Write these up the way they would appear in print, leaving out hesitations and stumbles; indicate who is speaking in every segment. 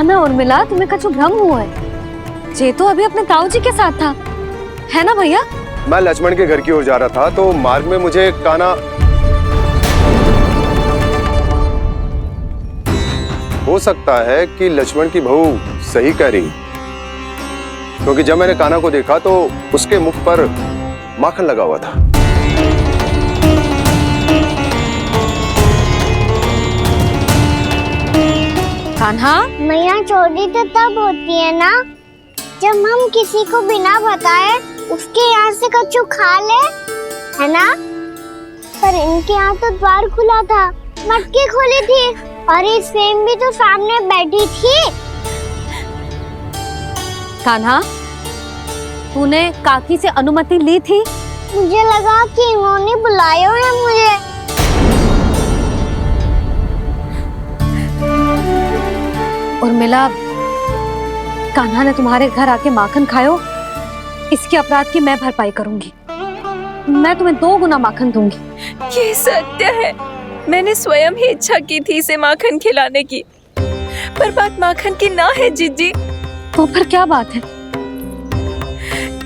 Speaker 1: ना उर्मिला, तुम्हें कछु भ्रम हुआ है। जे तो अभी अपने ताऊ जी के साथ था, है ना भैया?
Speaker 2: मैं लक्ष्मण के घर की ओर जा रहा था तो मार्ग में मुझे कान्हा, हो सकता है कि लक्ष्मण की बहू सही कह रही, क्योंकि जब मैंने कान्हा को देखा तो उसके मुख पर माखन लगा हुआ था।
Speaker 1: कान्हा,
Speaker 3: मैया चोरी तो तब होती है ना जब हम किसी को बिना बताए उसके यहाँ से कछु खा ले, है ना? पर इनके यहाँ तो द्वार खुला था, मटकी खोली थी और ये सेम भी तो सामने बैठी थी।
Speaker 1: कान्हा, तूने काकी से अनुमति ली थी?
Speaker 3: मुझे लगा कि इन्होंने बुलाया है मुझे।
Speaker 1: उर्मिला, कान्हा ने तुम्हारे घर आके माखन खायो, इसके अपराध की मैं भरपाई करूंगी। मैं तुम्हें 2 गुना माखन दूंगी।
Speaker 4: ये सत्य है, मैंने स्वयं ही इच्छा की थी इसे माखन खिलाने की, पर बात माखन की ना है जीजी।
Speaker 1: तो फिर क्या बात है?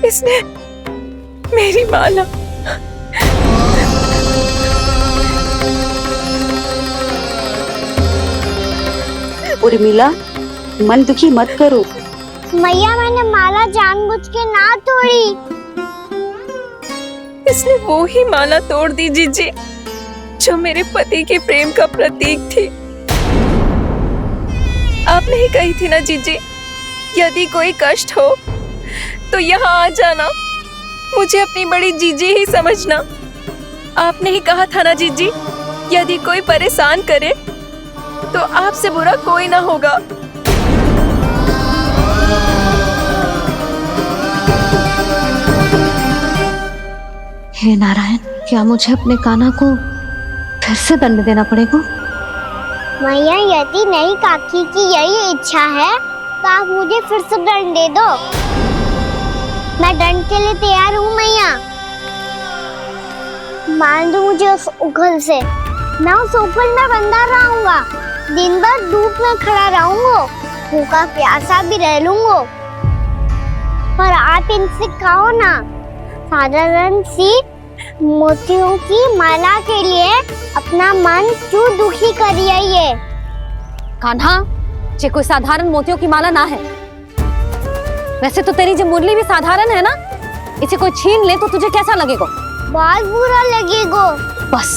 Speaker 4: इसने मेरी माला,
Speaker 5: उर्मिला, मन दुखी मत करो।
Speaker 3: मैया, मैंने माला जानबूझ के ना तोड़ी।
Speaker 4: इसने वो ही माला तोड़ दी जीजी जो मेरे पति के प्रेम का प्रतीक थी। आपने ही कही थी ना जीजी, यदि कोई कष्ट हो तो यहाँ आ जाना, मुझे अपनी बड़ी जीजी ही समझना। आपने ही कहा था ना जीजी, यदि कोई परेशान करे तो आपसे बुरा कोई ना होगा।
Speaker 1: हे नारायण, क्या मुझे अपने कान्हा को फिर से दंड देना पड़ेगा?
Speaker 3: मैया, यदि नहीं काकी की यही इच्छा है तो आप मुझे फिर से दंड दे दो। मैं दंड के लिए तैयार हूँ मैया। मान दो मुझे उस उखल से, मैं उस उखल में बंधा रहूंगा, दिन भर धूप में खड़ा रहूंगा, भूखा प्यासा भी रह लूंगा। पर आप इनसे कहो ना, साधारण सी मोतियों की माला के लिए अपना मन क्यों दुखी करिए? ये
Speaker 1: कान्हा, ये कोई साधारण मोतियों की माला ना है। वैसे तो तेरी जो मुरली भी साधारण है ना, इसे कोई छीन ले तो तुझे कैसा लगेगा?
Speaker 3: बहुत बुरा लगेगा।
Speaker 1: बस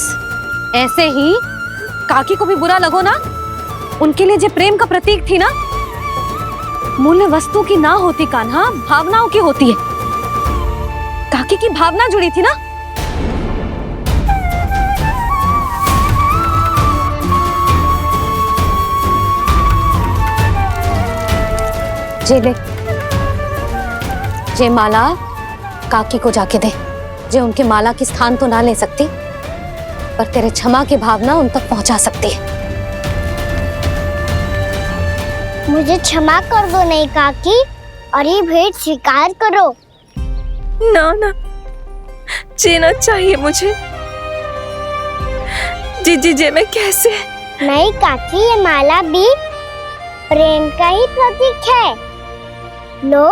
Speaker 1: ऐसे ही काकी को भी बुरा लगो ना। उनके लिए जो प्रेम का प्रतीक थी ना, मूल्य वस्तु की ना होती कान्हा, भावनाओं की होती है। काकी की भावना जुड़ी थी ना। जे ले, जे माला काकी को जाके दे। जे उनके माला की स्थान तो ना ले सकती, पर तेरे क्षमा की भावना उन तक पहुंचा सकती है।
Speaker 3: मुझे क्षमा कर दो नहीं काकी, और ये भेंट स्वीकार करो।
Speaker 4: ना ना, जीना चाहिए मुझे जीजी। जे मैं कैसे?
Speaker 3: नहीं काकी, ये माला भी प्रेम का ही प्रतीक है। लो,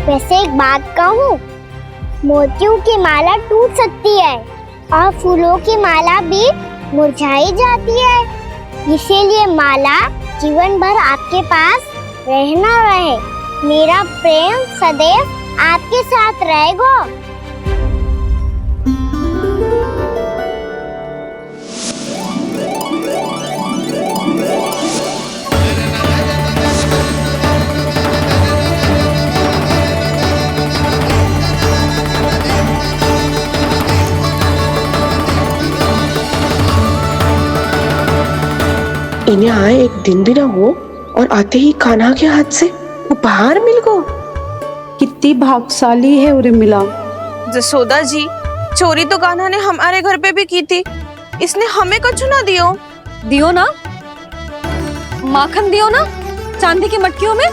Speaker 3: वैसे एक बात कहूँ, मोतियों की माला टूट सकती है और फूलों की माला भी मुरझाई जाती है। इसीलिए माला जीवन भर आपके पास रहना रहे। मेरा प्रेम सदैव आपके साथ रहेगा।
Speaker 6: इन्हें आए एक दिन भी ना हो और आते ही कान्हा के हाथ से उपहार मिल गो।
Speaker 5: कितनी भाग्यशाली है उर्मिला।
Speaker 7: जसोदा जी, चोरी तो कान्हा ने हमारे घर पे भी की थी, इसने हमें कछु ना दियो।
Speaker 1: दियो ना, माखन दियो ना, चांदी की मटकियों में।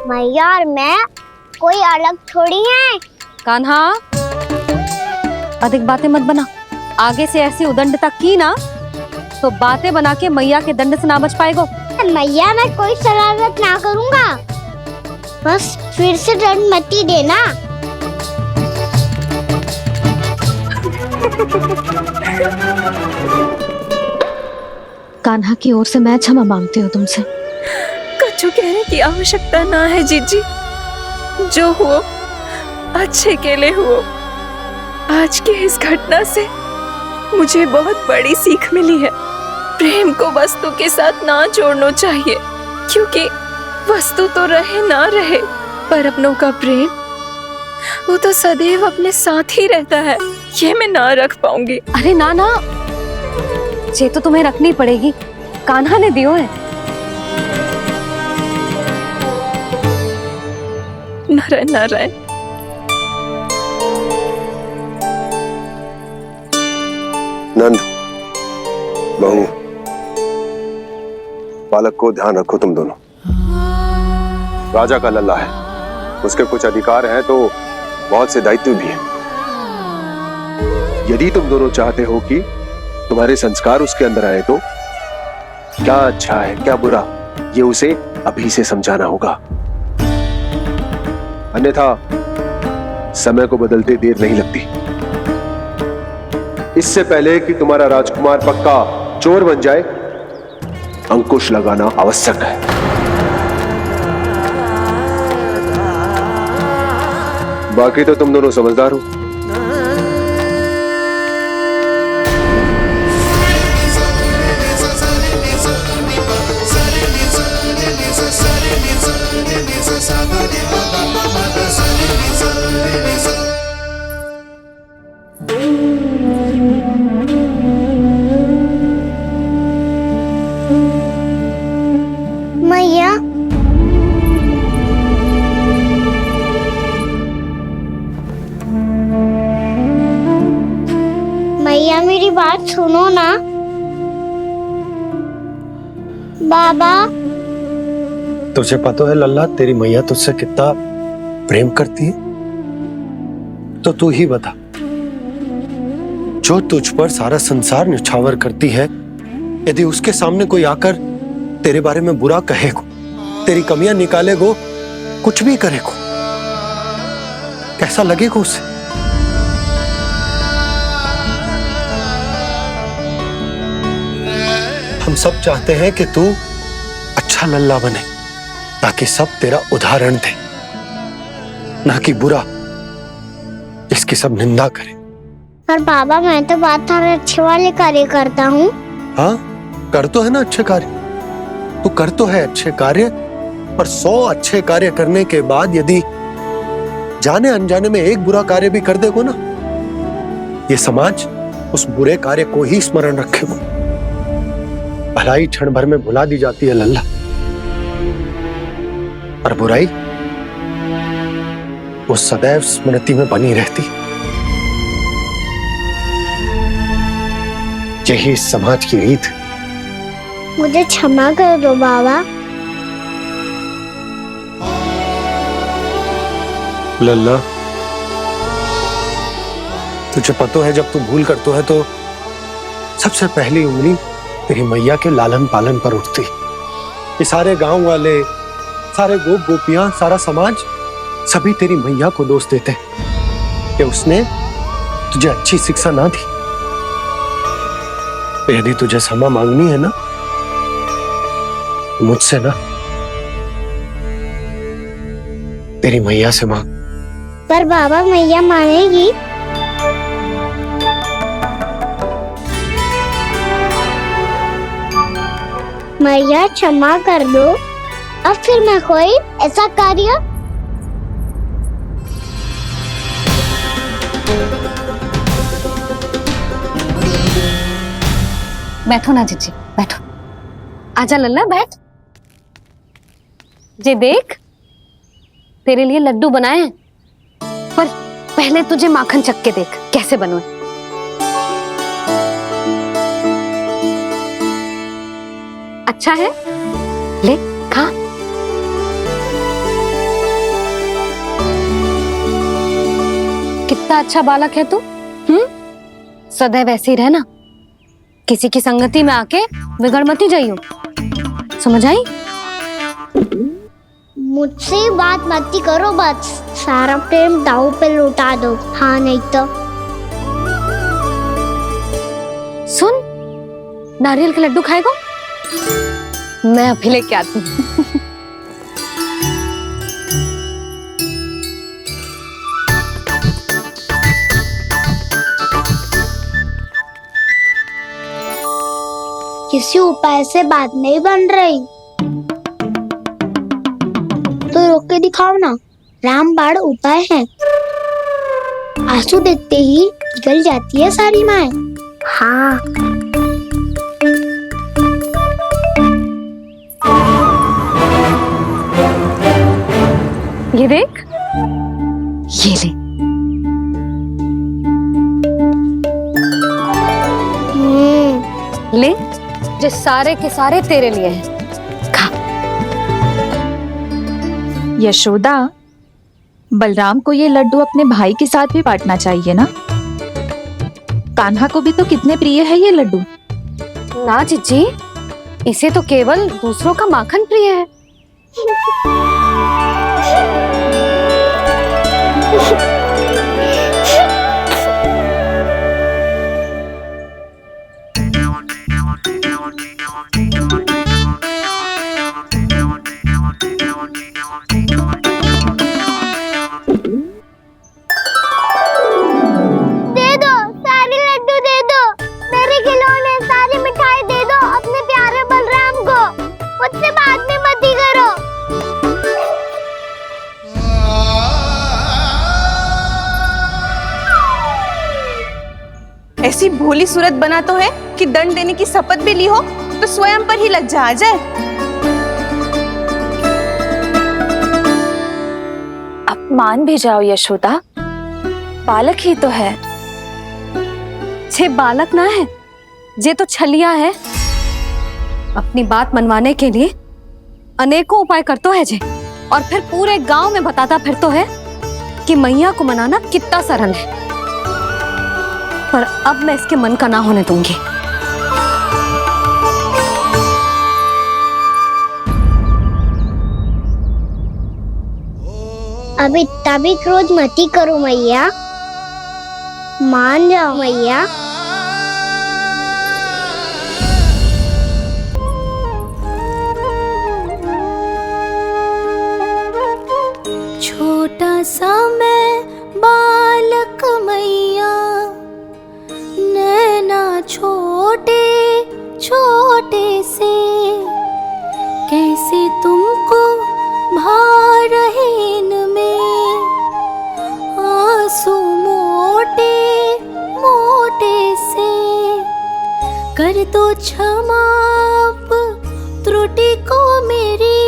Speaker 3: मैया और मैं कोई अलग थोड़ी है।
Speaker 1: कान्हा, अधिक बातें मत बना। आगे से ऐसी उदंडता की ना तो बातें बना के मैया के दंड से ना बच पाएगो।
Speaker 3: मैया मैं कोई शरारत ना करूंगा, बस फिर से दंड मत ही देना।
Speaker 1: कान्हा की ओर से मैं क्षमा मांगती हूँ तुमसे।
Speaker 4: कछु कहने की आवश्यकता ना है जीजी, जो हुआ अच्छे के लिए हुआ। आज की इस घटना से मुझे बहुत बड़ी सीख मिली है। प्रेम को वस्तु के साथ ना जोड़ना चाहिए, क्योंकि वस्तु तो रहे ना रहे, पर अपनों का प्रेम वो तो सदैव अपने साथ ही रहता है। ये मैं ना रख पाऊंगी।
Speaker 1: अरे ना ना, ये तो तुम्हें रखनी पड़ेगी, कान्हा ने दियो है।
Speaker 4: नारायण नारायण।
Speaker 2: नंद, बहू, बालक को ध्यान रखो तुम दोनों। राजा का लल्ला है, उसके कुछ अधिकार हैं तो बहुत से दायित्व भी हैं। यदि तुम दोनों चाहते हो कि तुम्हारे संस्कार उसके अंदर आए तो क्या अच्छा है क्या बुरा, ये उसे अभी से समझाना होगा। अन्यथा समय को बदलते देर नहीं लगती। इससे पहले कि तुम्हारा राजकुमार पक्का चोर बन जाए, अंकुश लगाना आवश्यक है। बाकी तो तुम दोनों समझदार हो।
Speaker 3: मैया मैया मेरी बात सुनो ना। बाबा,
Speaker 8: तुझे पता है लल्ला, तेरी मैया तुझसे कितना प्रेम करती है? तो तू ही बता, जो तुझ पर सारा संसार न्यौछावर करती है, यदि उसके सामने कोई आकर तेरे बारे में बुरा कहेगो, तेरी कमियां निकालेगो, कुछ भी करेगो, कैसा लगेगा उसे? हम सब चाहते हैं कि तू अच्छा लल्ला बने, ताकि सब तेरा उदाहरण दे, ना कि बुरा जिसकी सब निंदा करे।
Speaker 3: पर बाबा मैं तो बात अच्छे वाले कार्य करता हूँ।
Speaker 8: हाँ, कर तो है ना अच्छे कार्य, तू कर तो है अच्छे कार्य, पर 100 अच्छे कार्य करने के बाद यदि जाने अनजाने में एक बुरा कार्य भी कर देगो ना, ये समाज उस बुरे कार्य को ही स्मरण रखेगो। भलाई क्षण भर में भुला दी जाती है लल्ला, और बुराई वो सदैव स्मृति में बनी रहती। यही इस समाज की रीत।
Speaker 3: मुझे क्षमा कर दो बाबा।
Speaker 8: लल्ला, तुझे पता है जब तू भूल करतो है तो सबसे पहली उंगली तेरी मैया के लालन पालन पर उठती। ये सारे गांव वाले, सारे गोप गोपियां, सारा समाज सभी तेरी मैया को दोष देते कि उसने तुझे अच्छी शिक्षा ना दी। तो यदि तुझे क्षमा मांगनी है ना, मुझसे ना, तेरी मैया से मांग।
Speaker 3: पर बाबा मैया मानेगी? मैया क्षमा कर दो, अब फिर मैं कोई ऐसा कार्य।
Speaker 1: बैठो ना जीजी, बैठो। आजा लल्ला, बैठ। जे देख, तेरे लिए लड्डू बनाए हैं, पर पहले तुझे माखन चख के देख कैसे बने। अच्छा है, ले खा। कितना अच्छा बालक है तू, सदैव ऐसे ही रहना, किसी की संगति में आके बिगड़ मती जाइयो, समझ आई?
Speaker 3: मुझसे बात मत करो, बस सारा प्रेम दाव पे लौटा दो, हाँ नहीं तो।
Speaker 1: सुन, नारियल के लड्डू खाएगा? मैं अभी लेके आती हूँ।
Speaker 3: किसी उपाय से बात नहीं बन रही तो रोक के दिखाओ ना, रामबाण उपाय है। आंसू देखते ही जल जाती है सारी माए। हाँ,
Speaker 1: ये देख, ये ले। ले, जो सारे के सारे तेरे लिए हैं, खा।
Speaker 9: यशोदा, बलराम को ये लड्डू अपने भाई के साथ भी बांटना चाहिए ना। कान्हा को भी तो कितने प्रिय है ये लड्डू।
Speaker 1: ना जीजी, इसे तो केवल दूसरों का माखन प्रिय है।
Speaker 7: ऐसी भोली सूरत बना तो है कि दंड देने की शपथ भी ली हो तो स्वयं पर ही लज्जा आ जाए।
Speaker 9: अब मान भी जाओ यशोदा, बालक ही तो है।
Speaker 1: छे बालक ना है, जे तो छलिया है। अपनी बात मनवाने के लिए अनेकों उपाय करतो है जे, और फिर पूरे गांव में बताता फिरतो है कि मैया को मनाना कितना सरल है। पर अब मैं इसके मन का ना होने दूंगी।
Speaker 3: अब इतना भी क्रोध मती करो मैया, मान जाओ मैया। छोटा सा मैं बालक मैया, नैना छोटे छोटे से, कैसे तुमको भा रहे इनमें आंसू मोटे मोटे से। कर दो क्षमा त्रुटि को मेरी,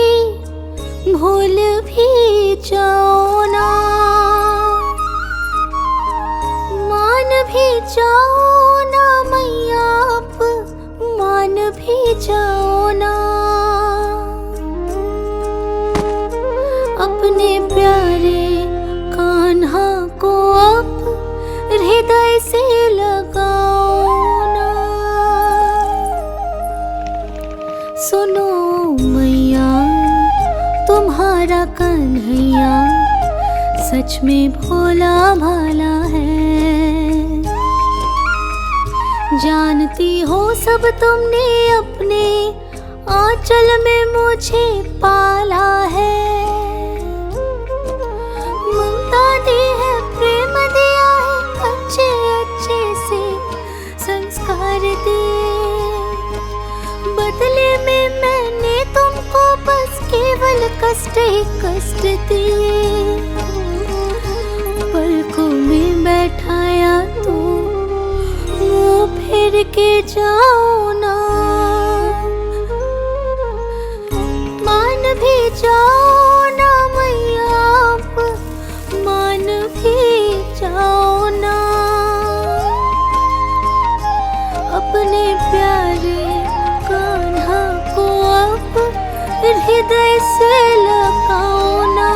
Speaker 3: भूल भी जाओ ना, मान भी जाओ ना मैया, आप मान भी जाओ ना। अपने प्यारे कान्हा को अब हृदय से लगाओ ना। सुनो मैया, तुम्हारा कन्हैया सच में भोला भाला है। जानती हो सब तुमने अपने आंचल में मुझे पाला है। ममता दी है, प्रेम दिया है, अच्छे अच्छे से संस्कार दिए। बदले में मैंने तुमको बस केवल कष्ट ही कष्ट दिए। पलकों में बैठाया तो मुंह फेर के जाओ ना, मान भी जाओ ना मैया, आप मान भी जाओ ना। अपने प्यारे कान्हा को अब हृदय से लगाओ ना।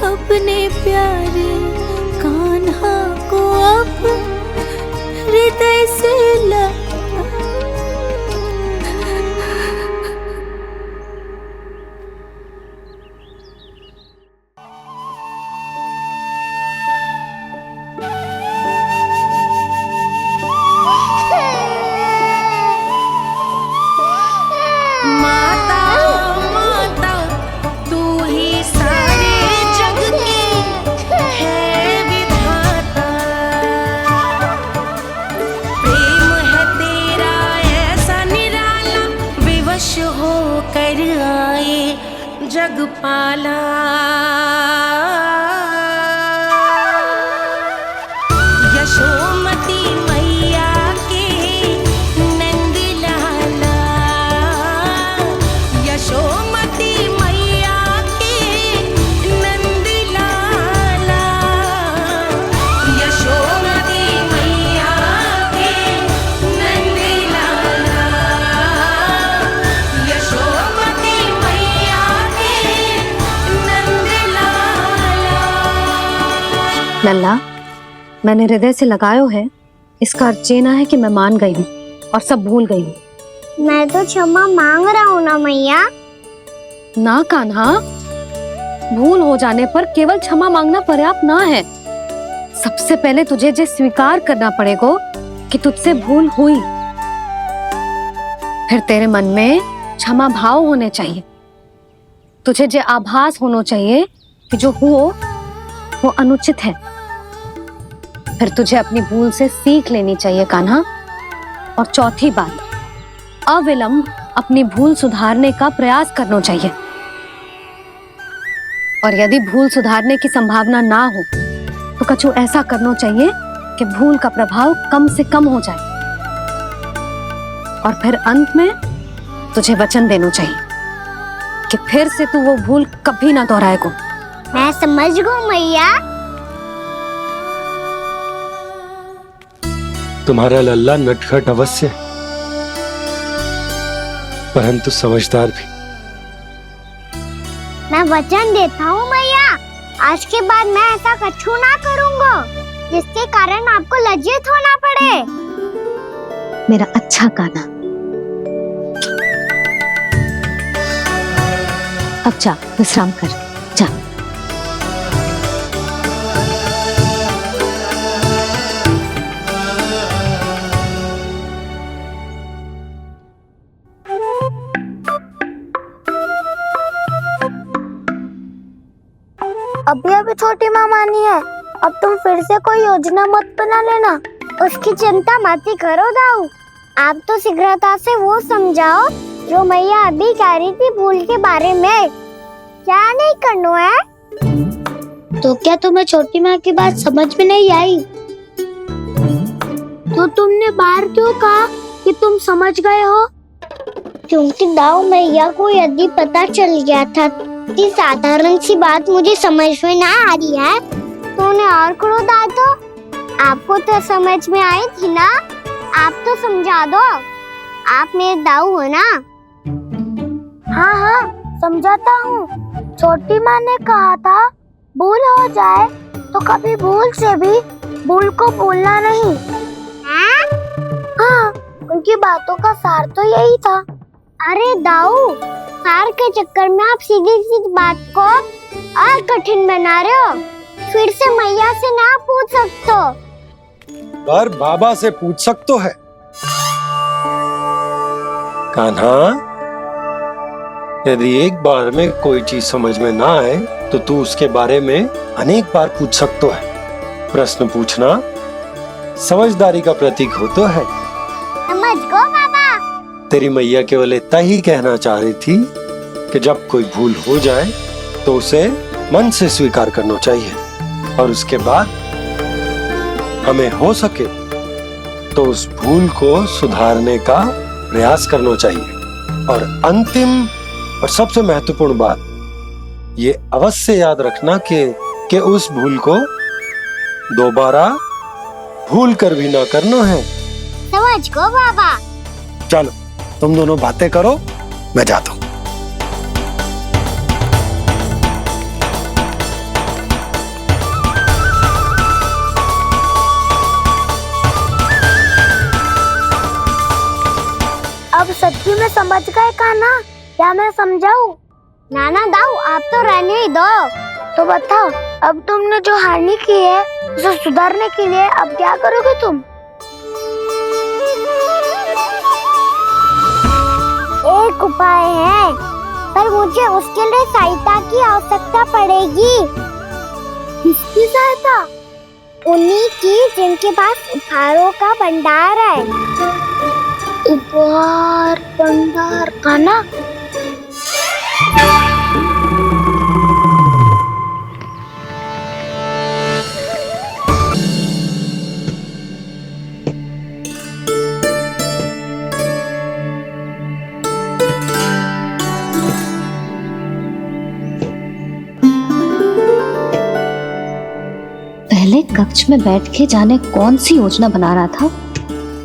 Speaker 3: अपने प्यारे कान्हा
Speaker 10: जग पाला, यशोमती मैया के नंद लाला, यशोमती मैया के नंद लाला, यशोमती मैया के नंद लाला, यशोमती मैया के नंद लाला।
Speaker 1: लल्ला, मैंने हृदय से लगायो है, इसका अर्थ ये ना है कि मैं मान गई हूँ और सब भूल गई हूँ।
Speaker 3: मैं तो क्षमा मांग रहा हूँ ना मैया।
Speaker 1: ना कान्हा, भूल हो जाने पर केवल क्षमा मांगना पर्याप्त ना है। सबसे पहले तुझे ये स्वीकार करना पड़ेगा कि तुझसे भूल हुई। फिर तेरे मन में क्षमा भाव होने चाहिए। तुझे ये आभास होना चाहिए कि जो हुआ वो अनुचित है। फिर तुझे अपनी भूल से सीख लेनी चाहिए कान्हा। और चौथी बात, अविलंब अपनी भूल सुधारने का प्रयास करना चाहिए। और यदि भूल सुधारने की संभावना ना हो तो कछु ऐसा करना चाहिए कि भूल का प्रभाव कम से कम हो जाए। और फिर अंत में तुझे वचन देना चाहिए कि फिर से तू वो भूल कभी ना दोहराएगा।
Speaker 3: मैं समझ गई मैया।
Speaker 8: तुम्हारा लल्ला नटखट अवश्य है, परंतु समझदार भी।
Speaker 3: मैं वचन देता हूँ मैया, आज के बाद मैं ऐसा कछु ना करूँगा जिसके कारण आपको लज्जित होना पड़े।
Speaker 1: मेरा अच्छा कान्हा, अब जा विश्राम कर, जा।
Speaker 3: अभी अभी छोटी माँ मानी है, अब तुम फिर से कोई योजना मत बना लेना। उसकी चिंता मत ही करो दाऊ। आप तो शीघ्रता से वो समझाओ जो मैया अभी कह रही थी भूल के बारे में। क्या नहीं करना है? तो क्या तुम्हें छोटी माँ की बात समझ में नहीं आई? तो तुमने बाहर क्यों कहा कि तुम समझ गए हो? क्योंकि दाऊ मैया को यदि पता चल गया था कि साधारण सी बात मुझे समझ में ना आ रही है तो उन्हें और क्रोध आया। तो आपको तो समझ में आई थी ना, आप तो समझा दो। आप मेरे दाऊ हो ना। हाँ हाँ समझाता हूँ। छोटी माँ ने कहा था भूल हो जाए तो कभी भूल से भी भूल को भूलना नहीं। हाँ, उनकी बातों का सार तो यही था। अरे दाऊ, सार के चक्कर में आप सीधी सीधी बात को और कठिन बना रहे हो। फिर से मैया से ना पूछ सकते हो,
Speaker 8: पर बाबा से पूछ सकते है। कान्हा, यदि एक बार में कोई चीज समझ में ना आए तो तू उसके बारे में अनेक बार पूछ सकते है। प्रश्न पूछना समझदारी का प्रतीक होता है।
Speaker 3: समझ गो बाबा।
Speaker 8: तेरी मैया केवल इतना ही कहना चाह रही थी कि जब कोई भूल हो जाए तो उसे मन से स्वीकार करना चाहिए और उसके बाद हमें हो सके तो उस भूल को सुधारने का प्रयास करना चाहिए। और अंतिम और सबसे महत्वपूर्ण बात ये अवश्य याद रखना कि उस भूल को दोबारा भूल कर भी ना करना है।
Speaker 3: समझ गो बाबा।
Speaker 8: चलो तुम दोनों बातें करो, मैं जाता हूँ।
Speaker 3: अब सच्ची में समझ गए कान्हा? क्या मैं समझाऊं? नाना दाऊ, आप तो रहने ही दो। तो बताओ, अब तुमने जो हानि की है उसे सुधारने के लिए अब क्या करोगे तुम? एक उपाय है, पर मुझे उसके लिए सहायता की आवश्यकता पड़ेगी। किसकी सहायता? उन्हीं की जिनके पास उपहारों का भंडार है। उपहार भंडार का ना?
Speaker 1: कक्ष में बैठ के जाने कौन सी योजना बना रहा था,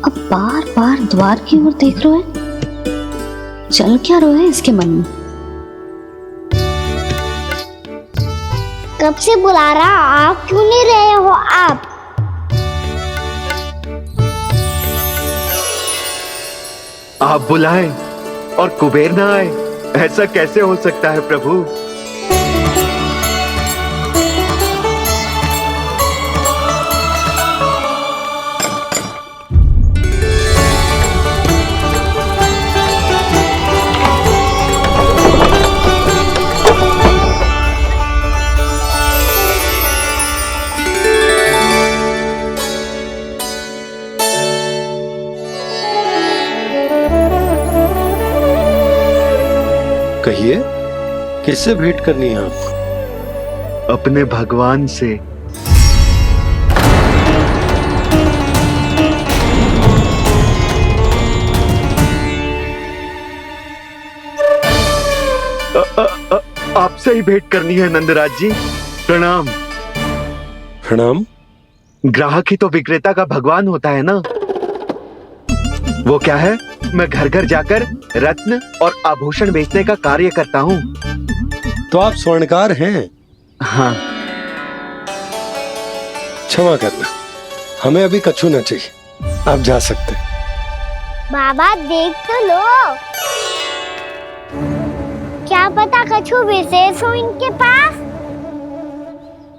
Speaker 1: अब बार बार द्वार की ओर देख रहे हैं। चल क्या रहे हैं इसके मन में?
Speaker 3: कब से बुला रहा, आप क्यों नहीं रहे हो?
Speaker 11: आप बुलाएं और कुबेर ना आए, ऐसा कैसे हो सकता है प्रभु?
Speaker 8: कहिए, किससे भेंट करनी है आपको?
Speaker 11: अपने भगवान से। आपसे ही भेंट करनी है नंदराज जी। प्रणाम।
Speaker 8: प्रणाम।
Speaker 11: ग्राहक ही तो विक्रेता का भगवान होता है ना। वो क्या है, मैं घर घर जाकर रत्न और आभूषण बेचने का कार्य करता हूँ।
Speaker 8: तो आप स्वर्णकार हैं?
Speaker 11: हाँ।
Speaker 8: क्षमा करना, हमें अभी कछु न चाहिए, आप जा सकते हैं।
Speaker 3: बाबा देख तो लो, क्या पता कछु विशेष हो इनके पास।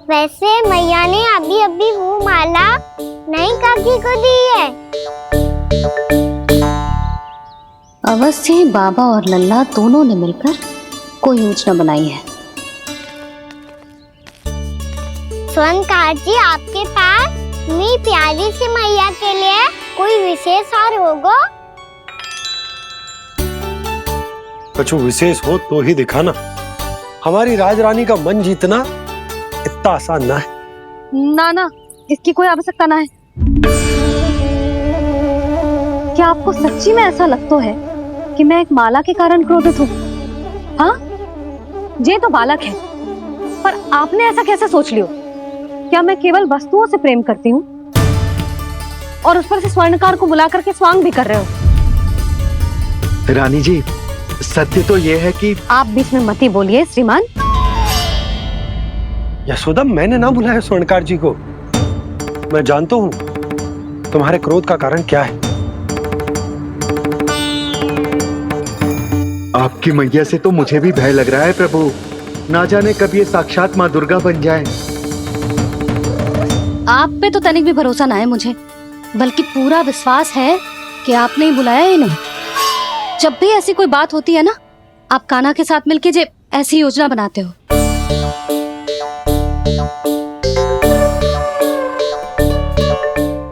Speaker 3: वैसे मैया ने अभी अभी वो माला नई काकी को दी है।
Speaker 1: अवश्य ही बाबा और लल्ला दोनों ने मिलकर कोई योजना बनाई है।
Speaker 3: स्वर्णकार जी, आपके पास मेरी प्यारी सी मैया के लिए कोई विशेष और होगा?
Speaker 8: कछु विशेष हो तो ही दिखाना। हमारी राजरानी का मन जीतना इतना आसान ना है।
Speaker 1: ना ना, इसकी कोई आवश्यकता ना है। क्या आपको सच्ची में ऐसा लगता है कि मैं एक माला के कारण क्रोधित हूँ? हाँ, ये तो बालक है, पर आपने ऐसा कैसे सोच लियो? क्या मैं केवल वस्तुओं से प्रेम करती हूँ और उस पर से स्वर्णकार को बुला करके स्वांग भी कर रहे हो?
Speaker 11: रानी जी, सत्य तो ये है कि
Speaker 1: आप बीच में मत ही बोलिए श्रीमान।
Speaker 8: यशोदा, मैंने ना बुलाया स्वर्णकार जी को। मैं जानता हूँ तुम्हारे क्रोध का कारण क्या है।
Speaker 11: आपकी मैया से तो मुझे भी भय लग रहा है प्रभु। ना जाने कब ये साक्षात माँ दुर्गा बन जाए।
Speaker 1: आप पे तो तनिक भी भरोसा ना है मुझे, बल्कि पूरा विश्वास है कि आपने ही बुलाया ही नहीं। जब भी ऐसी कोई बात होती है ना, आप कान्हा के साथ मिलके जे ऐसी योजना बनाते हो।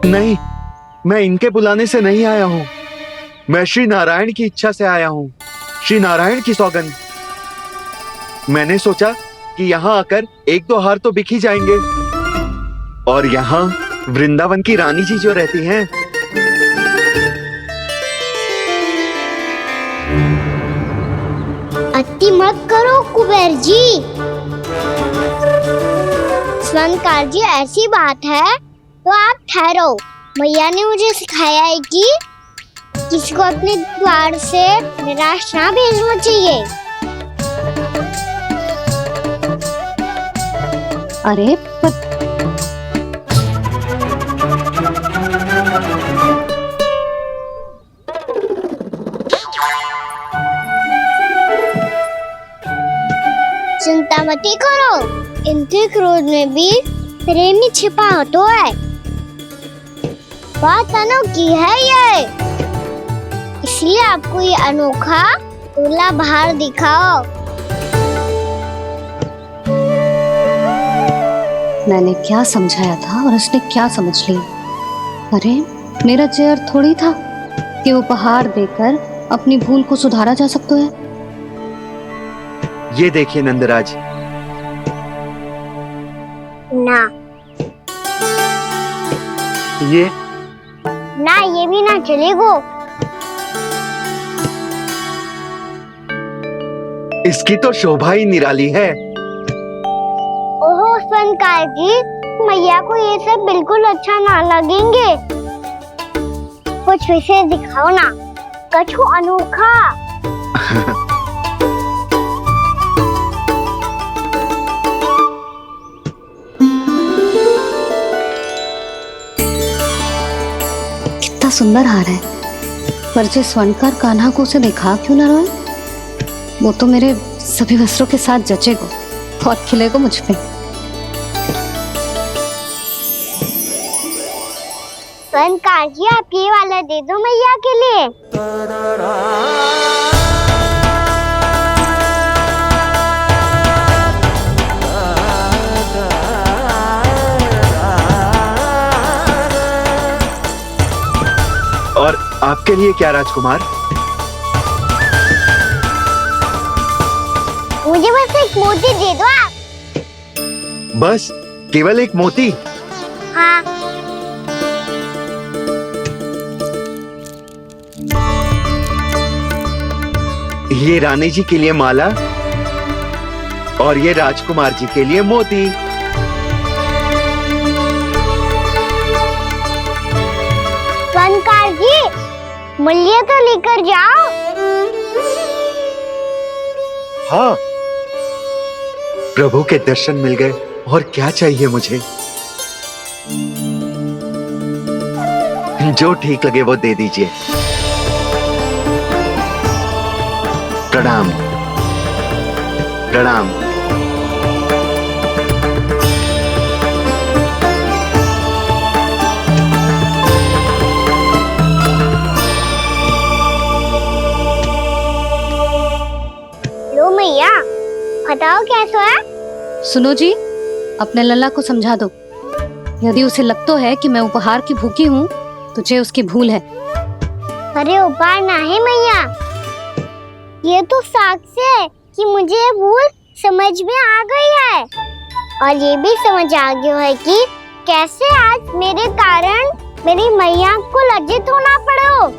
Speaker 11: नहीं, मैं इनके बुलाने से नहीं आया हूँ। मैं श्री नारायण की इच्छा से आया हूँ, श्री नारायण की सौगंध। मैंने सोचा कि यहाँ आकर एक दो हार तो बिक ही जाएंगे। और यहाँ वृंदावन की रानी जी जो रहती हैं,
Speaker 3: अति मत करो कुबेर जी। स्वर्णकार जी, ऐसी बात है तो आप ठहरो। मैया ने मुझे सिखाया है कि किसी को अपने द्वार से निराश ना भेजना चाहिए।
Speaker 1: अरे पर
Speaker 3: चिंता मत करो, इनके क्रोध में भी प्रेम ही छिपा तो है। बात अनोखी है ये, इसलिए आपको ये अनोखा दूल्हा बाहर दिखाओ।
Speaker 1: मैंने क्या समझाया था और उसने क्या समझ लिया? अरे मेरा चेयर थोड़ी था कि उपहार देकर अपनी भूल को सुधारा जा सकता है।
Speaker 11: ये देखिए नंदराज।
Speaker 3: ना
Speaker 11: ये
Speaker 3: ना, ये भी ना चलेगो।
Speaker 11: इसकी तो शोभा ही निराली है।
Speaker 3: ओहो स्वर्णकार जी, मैया को ये सब बिल्कुल अच्छा ना लगेंगे। कुछ विशेष दिखाओ ना, कछु अनोखा।
Speaker 1: कितना सुंदर हार है, पर जिस स्वर्णकार कान्हा को उसे दिखा क्यों ना रोए? वो तो मेरे सभी वस्त्रों के साथ जचेगा, बहुत खिलेगा मुझ पे।
Speaker 3: स्वर्णकार जी, आप ये वाला दे दो मैया के लिए।
Speaker 11: और आपके लिए क्या राजकुमार?
Speaker 3: मुझे बस एक मोती दे दो आप।
Speaker 11: बस केवल एक मोती?
Speaker 3: हाँ।
Speaker 11: ये रानी जी के लिए माला और ये राजकुमार जी के लिए मोती।
Speaker 3: स्वर्णकार जी, मूल्य तो लेकर जाओ।
Speaker 8: हाँ,
Speaker 11: प्रभु के दर्शन मिल गए, और क्या चाहिए मुझे? जो ठीक लगे वो दे दीजिए। प्रणाम प्रणाम।
Speaker 3: लो मैया, बताओ कैसा है?
Speaker 1: सुनो जी, अपने लल्ला को समझा दो। यदि उसे लगता है कि मैं उपहार की भूखी हूँ, तो ये उसकी भूल है।
Speaker 3: अरे उपहार ना है मैया, ये तो साक्ष्य है कि मुझे ये भूल समझ में आ गई है, और ये भी समझ आ गया है कि कैसे आज मेरे कारण मेरी मैया को लज्जित होना पड़ो।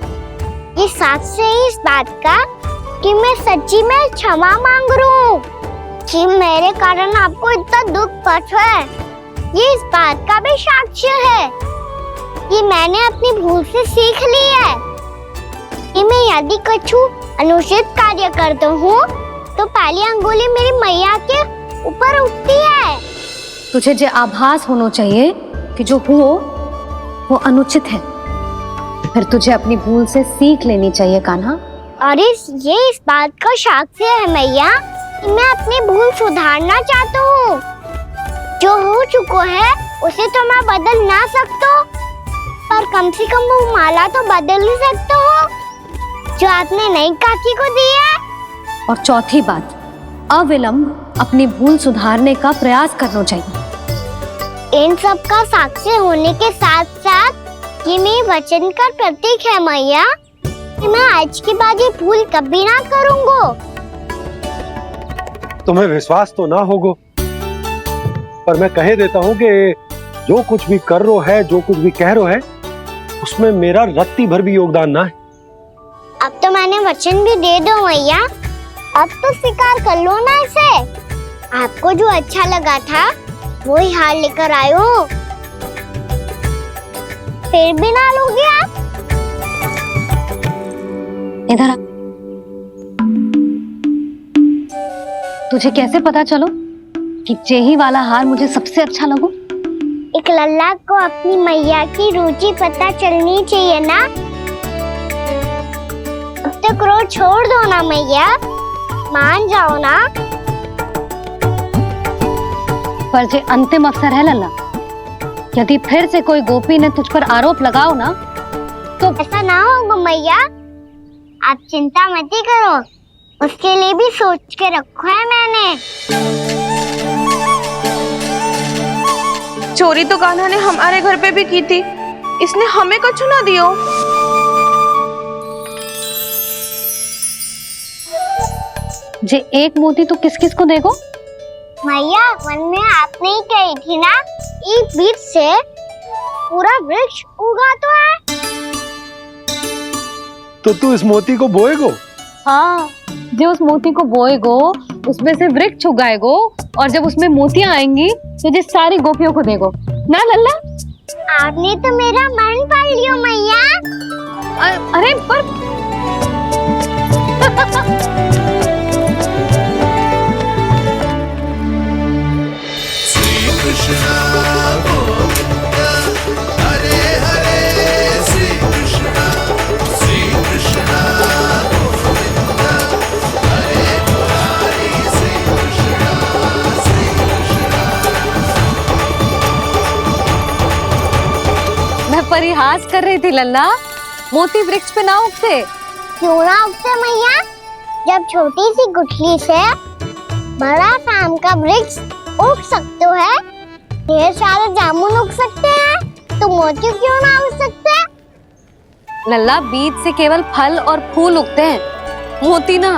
Speaker 3: ये साक्ष्य है इस बात का कि मैं सच्ची में क्षमा मांग रहा हूँ कि मेरे कारण आपको इतना दुख पहुंचा है। ये इस बात का भी साक्ष्य है कि मैंने अपनी भूल से सीख ली है कि मैं यदि कुछ अनुचित कार्य करता हूँ तो पहली अंगुली मेरी मैया के ऊपर उठती है।
Speaker 1: तुझे जो आभास होना चाहिए कि जो हुआ वो अनुचित है, फिर तुझे अपनी भूल से सीख लेनी चाहिए कान्हा।
Speaker 3: और ये इस बात का साक्ष्य है मैया कि मैं अपनी भूल सुधारना चाहता हूँ। जो हो चुका है उसे तो मैं बदल ना सकता, पर कम से कम वो माला तो बदल ही सकता हूँ जो आपने नई काकी को दी है।
Speaker 1: और चौथी बात, अविलंब अपनी भूल सुधारने का प्रयास करना चाहिए।
Speaker 3: इन सब का साक्षी होने के साथ साथ ये मेरे वचन का प्रतीक है मैया कि मैं आज के बाद ये भूल कभी ना करूँगा।
Speaker 8: तुम्हें विश्वास तो ना होगा, पर मैं कह देता हूँ कि जो कुछ भी कर रो है, जो कुछ भी कह रो है, उसमें मेरा रत्ती भर भी योगदान ना है।
Speaker 3: अब तो मैंने वचन भी दे दो मैया, अब तो स्वीकार कर लो ना इसे। आपको जो अच्छा लगा था वो ही हार लेकर आयो, फिर भी ना लोगे आप?
Speaker 1: इधर आ। तुझे कैसे पता चलो कि यही वाला हार मुझे सबसे अच्छा लगो?
Speaker 3: एक लल्ला को अपनी मैया की रुचि पता चलनी चाहिए ना। अब तक क्रोध छोड़ दो ना मैया, मान जाओ ना।
Speaker 1: पर ये अंतिम अवसर है लल्ला, यदि फिर से कोई गोपी ने तुझ पर आरोप लगाओ ना तो
Speaker 3: ऐसा ना होगा मैया, आप चिंता मत ही करो, उसके लिए भी सोच के रखा है मैंने।
Speaker 7: चोरी तो कान्हा ने हमारे घर पे भी की थी, इसने हमें कुछ ना दियो।
Speaker 1: जे एक मोती तो किस किस को देगो?
Speaker 3: मैया, मन में आपने ही कही थी ना, एक बीज से पूरा वृक्ष उगा तो है।
Speaker 8: तो तू इस मोती को बोएगो?
Speaker 1: हाँ, जो उस मोती को बोएगो उसमें से वृक्ष उगाएगो, और जब उसमें मोतियां आएंगी तो जिस सारी गोपियों को देगो। ना लल्ला।
Speaker 3: आपने तो मेरा मन पढ़ लियो मैया।
Speaker 1: अरे पर मैं परिहास कर रही थी लल्ला, मोती वृक्ष पे ना उगते।
Speaker 3: क्यों ना उगते मैया? जब छोटी सी गुठली से बड़ा आम का वृक्ष उग सकते है, ढेर सारे जामुन उग सकते हैं, तो मोती क्यों ना उग सकते?
Speaker 1: लल्ला, बीज से केवल फल और फूल उगते हैं, मोती ना।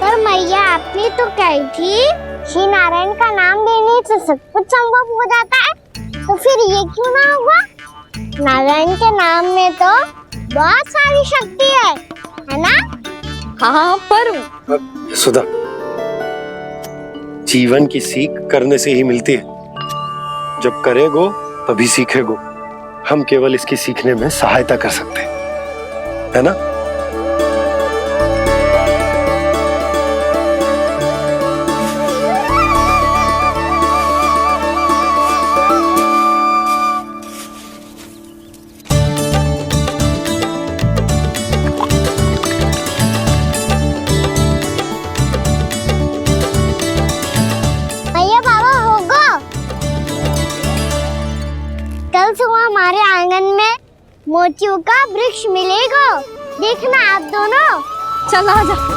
Speaker 3: पर मैया आपने तो कही थी श्री नारायण का नाम लेने से सब कुछ संभव हो जाता है, तो फिर ये क्यों ना हुआ? नारायण के नाम में तो बहुत सारी शक्ति है ना?
Speaker 1: हाँ पर
Speaker 8: सुधा, जीवन की सीख करने से ही मिलती है। जब करेगो तभी सीखेगो। हम केवल इसकी सीखने में सहायता कर सकते हैं, है ना?
Speaker 3: भैया बाबा होगो, कल सुबह हमारे आंगन में मोतियों का वृक्ष मिलेगा, देखना आप दोनों।
Speaker 1: चल आ जा।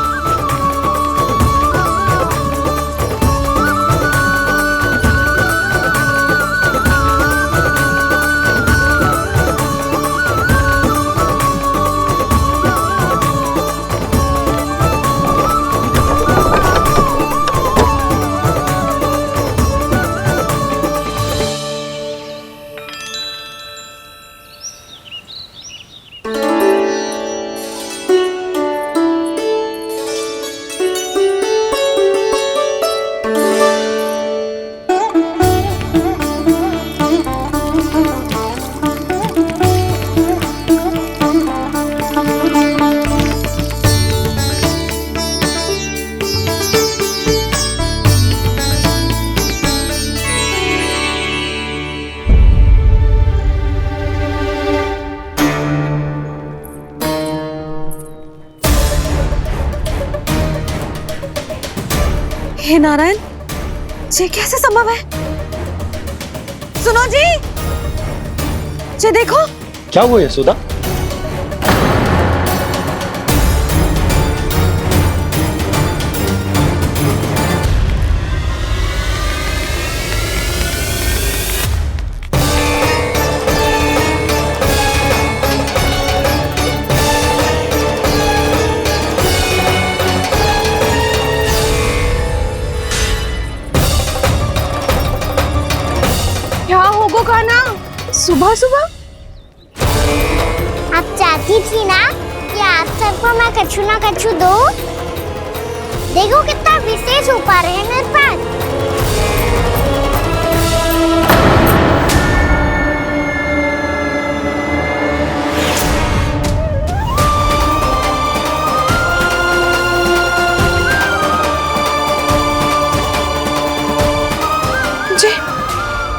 Speaker 1: हे नारायण, ये कैसे संभव है? सुनो जी, ये देखो।
Speaker 8: क्या हुआ है सुधा?
Speaker 7: क्या होगो कान्हा? सुबह सुबह
Speaker 3: आप चाहती थी ना कि आप सबको मैं कछु ना कछु दूं? देखो कितना विशेष उपहार है मेरे पास।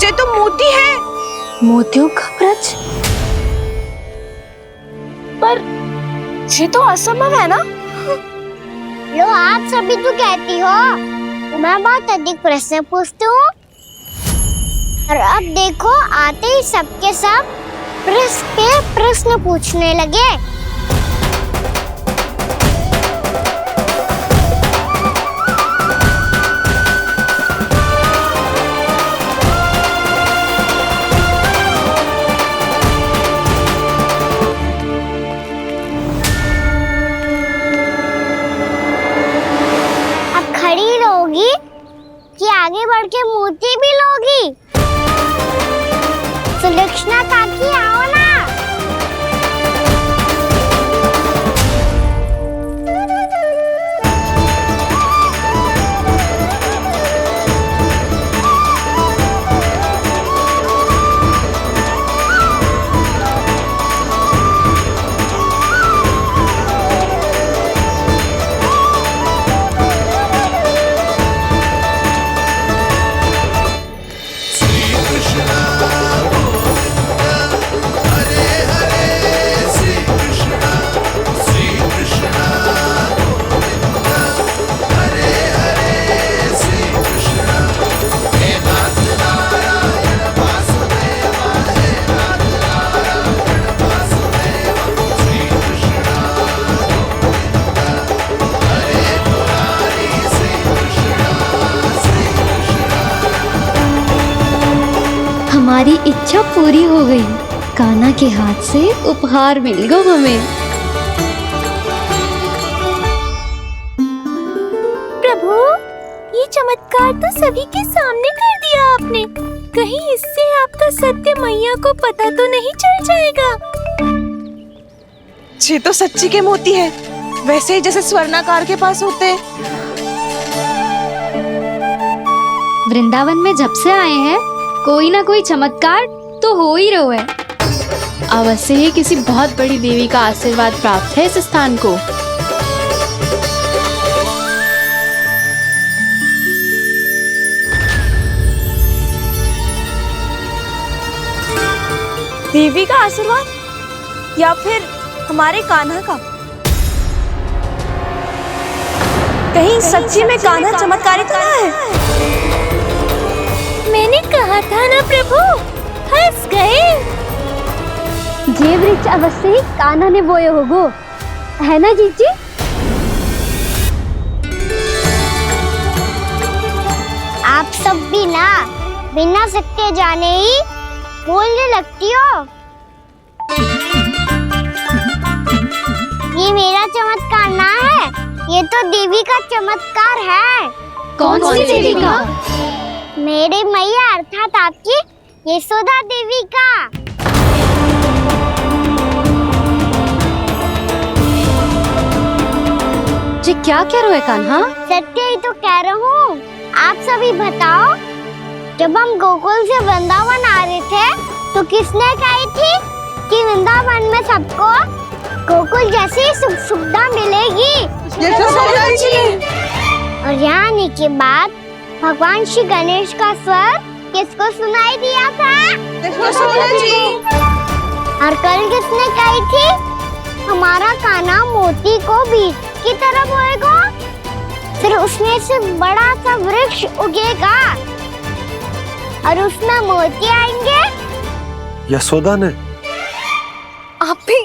Speaker 7: ये तो मोती है।
Speaker 1: मोतियों का वृक्ष?
Speaker 7: पर ये तो असंभव है ना?
Speaker 3: लो, आप सभी तो कहती हो, मैं बहुत अधिक प्रश्न पूछती हूँ, और अब देखो आते ही सबके सब प्रश्न पे प्रश्न पूछने लगे। खड़ी रहोगी कि आगे बढ़ के मोती भी लोगी? सुलक्षणा काकी आओ ना।
Speaker 1: हमारी इच्छा पूरी हो गई। कान्हा के हाथ से उपहार मिल गया हमें।
Speaker 10: प्रभु, ये चमत्कार तो सभी के सामने कर दिया आपने। कहीं इससे आपका सत्य मैया को पता तो नहीं चल जाएगा?
Speaker 7: ये तो सच्ची के मोती है, वैसे ही जैसे स्वर्णाकार के पास होते हैं।
Speaker 1: वृंदावन में जब से आए हैं कोई ना कोई चमत्कार तो हो ही रहा है।
Speaker 5: अवश्य ही किसी बहुत बड़ी देवी का आशीर्वाद प्राप्त है इस स्थान को।
Speaker 7: देवी का आशीर्वाद या फिर हमारे कान्हा का? कहीं सच्ची में कान्हा चमत्कारी तो ना है?
Speaker 10: मैंने कहा था ना प्रभु, फंस गए।
Speaker 3: ये वृक्ष अवश्य ही कान्हा ने बोए होगो, है ना जीजी? आप सब भी ना बिना सत्य जाने ही बोलने लगती हो। ये मेरा चमत्कार ना है, ये तो देवी का चमत्कार है।
Speaker 1: कौन सी देवी का?
Speaker 3: मेरे मैया अर्थात आपकी यशोदा देवी का।
Speaker 1: जी क्या कह रहे हो कान्हा?
Speaker 3: सत्य ही तो कह रहा हूँ। आप सभी बताओ, जब हम गोकुल से वृंदावन आ रहे थे तो किसने कही थी कि वृंदावन में सबको गोकुल जैसी सुख सुविधा मिलेगी? और यहाँ आने के बाद भगवान श्री गणेश का स्वर किसको सुनाई दिया था? और कल किसने कही थी हमारा कान्हा मोती को बीज की तरह बोएगा, फिर उसमें से बड़ा सा वृक्ष उगेगा और उसमें मोती आएंगे?
Speaker 8: यशोदा ने?
Speaker 1: आप भी?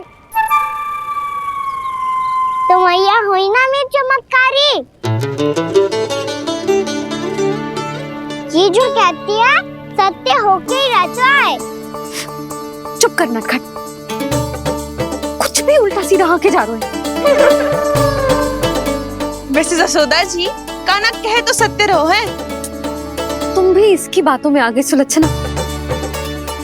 Speaker 3: तो मैया हुई ना मेरी चमत्कारी। ये जो कहती है सत्य होके ही रहता है।
Speaker 1: चुप कर नटखट, कुछ भी उल्टा सीधा आके जा रहे हैं।
Speaker 7: वैसे जसोदा जी, कान्हा कहे तो सत्य रहो है।
Speaker 1: तुम भी इसकी बातों में आगे सुलझना।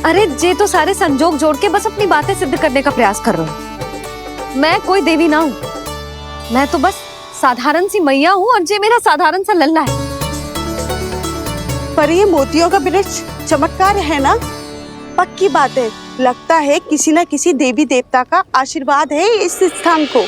Speaker 1: अरे जे तो सारे संजोग जोड़ के बस अपनी बातें सिद्ध करने का प्रयास कर रहे हो। मैं कोई देवी ना हूँ, मैं तो बस साधारण सी मैया हूँ और जे मेरा साधारण सा लल्ला है।
Speaker 5: पर ये मोतियों का वृक्ष चमत्कार है ना? पक्की बात है, लगता है किसी न किसी देवी देवता का आशीर्वाद है इस स्थान को।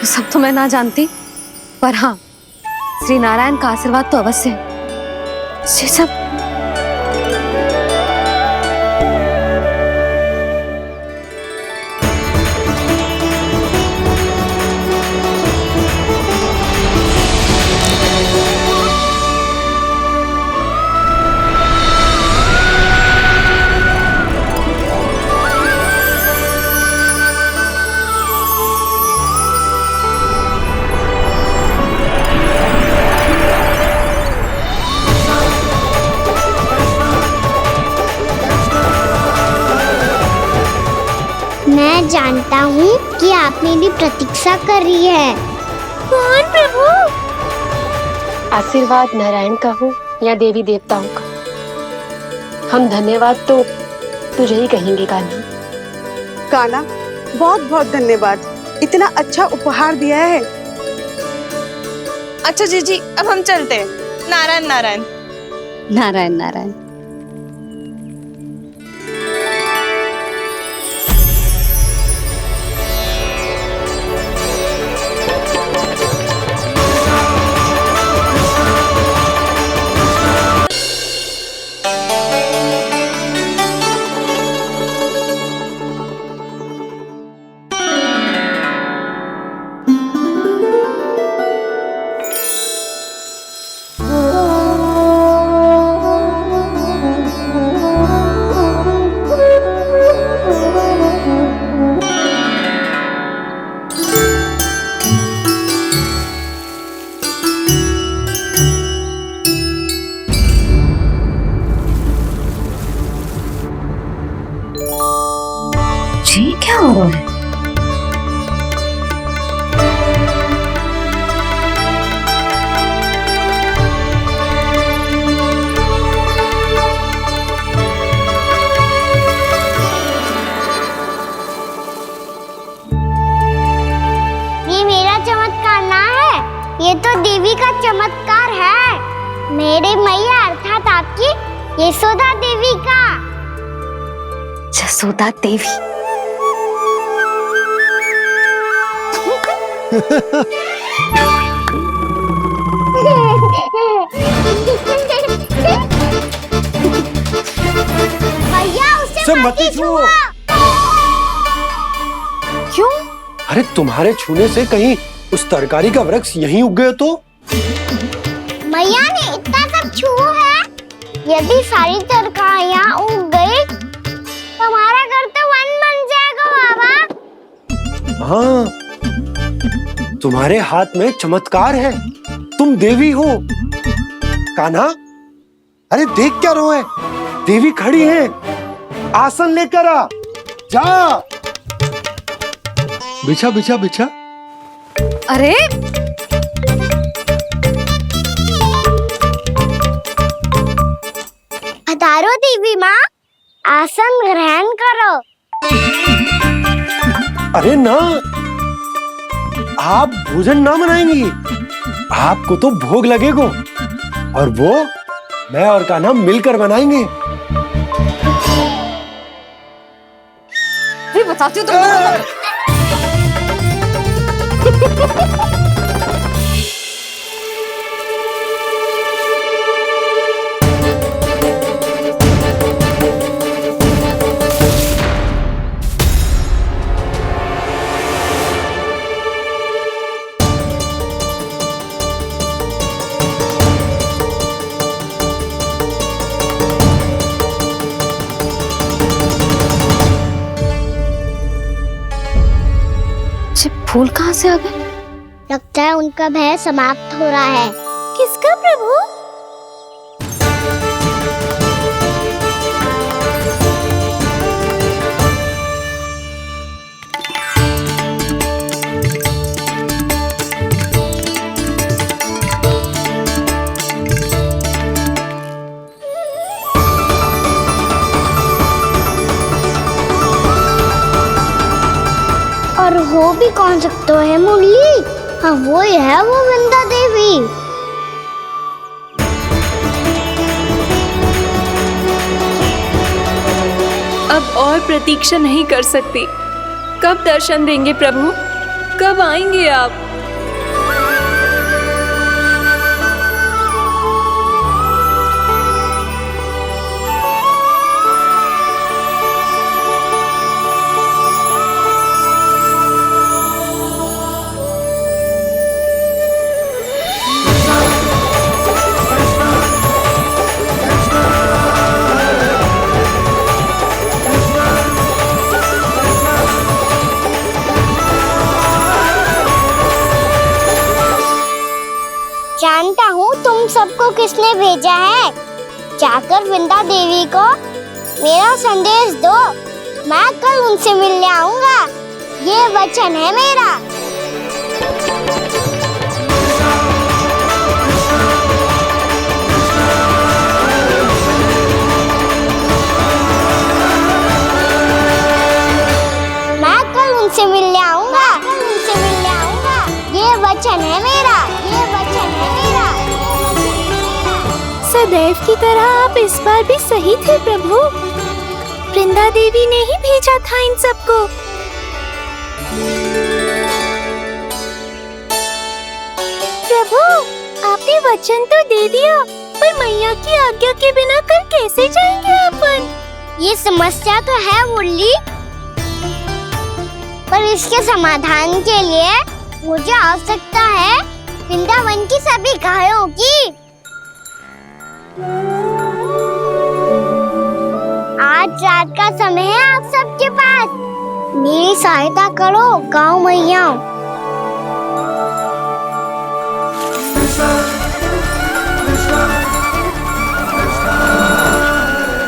Speaker 1: सब तो मैं ना जानती, पर हाँ श्री नारायण का आशीर्वाद तो अवश्य है। ये सब
Speaker 3: मैं जानता हूँ कि आप मेरी प्रतीक्षा कर रही है।
Speaker 10: कौन प्रभु?
Speaker 12: आशीर्वाद नारायण का हो या देवी देवताओं का, हम धन्यवाद तो तुझे ही कहेंगे कान्हा।
Speaker 5: कान्हा, बहुत बहुत धन्यवाद, इतना अच्छा उपहार दिया है।
Speaker 7: अच्छा जीजी, अब हम चलते हैं। नारायण नारायण।
Speaker 1: नारायण नारायण। क्या हो रहा है?
Speaker 3: ये मेरा चमत्कार ना है, ये तो देवी का चमत्कार है। मेरे मैया अर्थात आपकी यशोदा देवी का।
Speaker 1: जसोदा देवी।
Speaker 3: भैया उसे
Speaker 8: सब
Speaker 3: मत
Speaker 8: मत छुओ।
Speaker 3: छुओ।
Speaker 1: क्यों?
Speaker 8: अरे तुम्हारे छूने से कहीं उस तरकारी का वृक्ष यहीं उग गए तो?
Speaker 3: मैया ने इतना सब छुआ है, यदि सारी तरकारियां उग गई तो हमारा घर तो वन बन जाएगा बाबा।
Speaker 8: हाँ, तुम्हारे हाथ में चमत्कार है, तुम देवी हो। कान्हा, अरे देख क्या रो है, देवी खड़ी है, आसन लेकर आ, जा। बिछा बिछा बिछा।
Speaker 1: अरे
Speaker 3: पधारो देवी माँ, आसन ग्रहण करो।
Speaker 8: अरे ना, आप भोजन ना मनाएंगी, आपको तो भोग लगेगा और वो मैं और कान्हा मिलकर बनाएंगे।
Speaker 1: भी बताती हूँ तुमको। फूल कहाँ से आ गए?
Speaker 3: लगता है उनका भय समाप्त हो रहा है।
Speaker 10: किसका प्रभु?
Speaker 3: और हो भी कौन सकता है मुरली? हाँ वो ही है, वो वृंदा देवी।
Speaker 4: अब और प्रतीक्षा नहीं कर सकती। कब दर्शन देंगे प्रभु? कब आएंगे आप?
Speaker 3: जानता हूँ तुम सबको किसने भेजा है। जाकर वृंदा देवी को मेरा संदेश दो, मैं कल उनसे मिलने आऊंगा, ये वचन है मेरा। मैं कल उनसे मिलने आऊंगा, ये वचन है मेरा, ये वचन है मेरा।
Speaker 10: सदैव की तरह आप इस बार भी सही थे प्रभु। वृंदा देवी ने ही भेजा था इन सबको। प्रभु, आपने वचन तो दे दिया, पर मैया की आज्ञा के बिना कल कैसे जाएंगे अपन?
Speaker 3: ये समस्या तो है मुरली, पर इसके समाधान के लिए मुझे आवश्यकता है वृंदावन की सभी गायों की। आज रात का समय है आप सबके पास, मेरी सहायता करो गाँव मैया।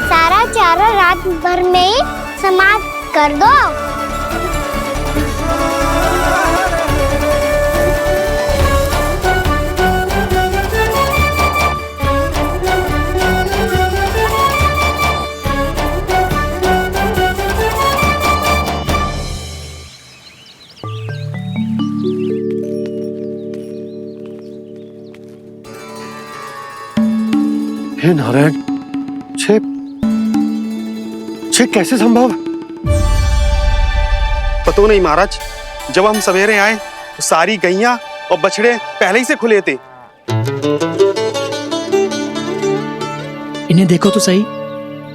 Speaker 3: सारा चारा रात भर में ही समाप्त कर दो।
Speaker 8: हे नारायण, छे कैसे संभव?
Speaker 13: पता नहीं महाराज, जब हम सवेरे आए तो सारी गैया और बछड़े पहले ही से खुले थे।
Speaker 14: इन्हें देखो तो सही,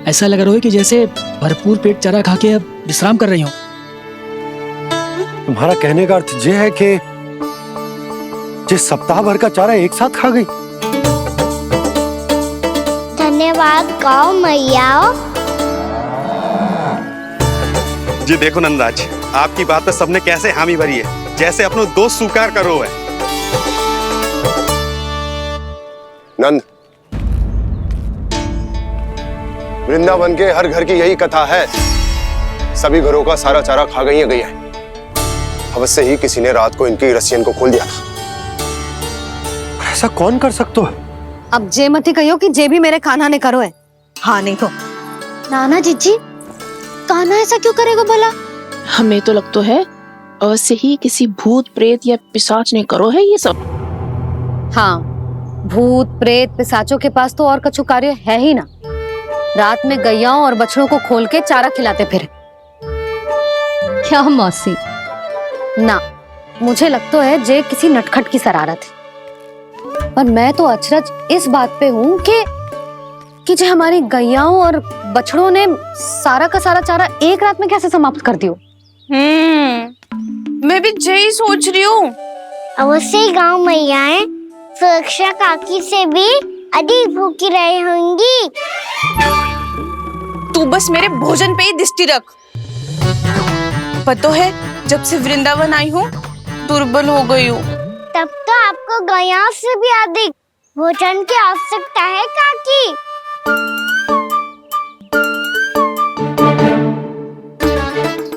Speaker 14: ऐसा लग रहा है कि जैसे भरपूर पेट चारा खा के अब विश्राम कर रही हो।
Speaker 8: तुम्हारा कहने का अर्थ ये है कि जिस सप्ताह भर का चारा एक साथ खा गई।
Speaker 3: धन्यवाद गाओ मैया।
Speaker 13: जी देखो नंदराज, आपकी बात पे सबने कैसे हामी भरी है, जैसे अपनो दोस्त स्वीकार करो है।
Speaker 2: नंद, वृंदावन के हर घर की यही कथा है। सभी घरों का सारा चारा खा गई है गैया। अवश्य ही किसी ने रात को इनकी रस्सियन को खोल दिया था।
Speaker 8: ऐसा कौन कर सकता है?
Speaker 1: अब जे मत ही कहियो कि जे भी मेरे कान्हा ने करो है।
Speaker 5: हाँ नहीं तो
Speaker 1: नाना जीजी, कान्हा ऐसा क्यों करेगा भला?
Speaker 7: हमें तो लगता है अवश्य ही किसी भूत प्रेत या पिशाच ने करो है ये सब।
Speaker 1: हाँ, भूत प्रेत पिशाचों के पास तो और कछु कार्य है ही ना। रात में गैयाओं और बछड़ों को खोल के चारा खिलाते फिर। क्या मौसी? ना, मुझे लगता है जे किसी नटखट की शरारत है। पर मैं तो अचरज इस बात पे हूँ कि जो हमारी गैयाओं और बछड़ों ने सारा का सारा चारा एक रात में कैसे समाप्त कर दियो।
Speaker 7: मैं भी यही सोच रही हूँ।
Speaker 3: अवश्य ही गाँव मैयाएं सुरक्षा काकी से भी अधिक भूखी रही होंगी।
Speaker 7: तू बस मेरे भोजन पे ही दृष्टि रख। पता है, जब से वृंदावन आई हूँ दुर्बल हो गई हूँ।
Speaker 3: तब तो आपको गैया से भी अधिक भोजन की आवश्यकता है काकी।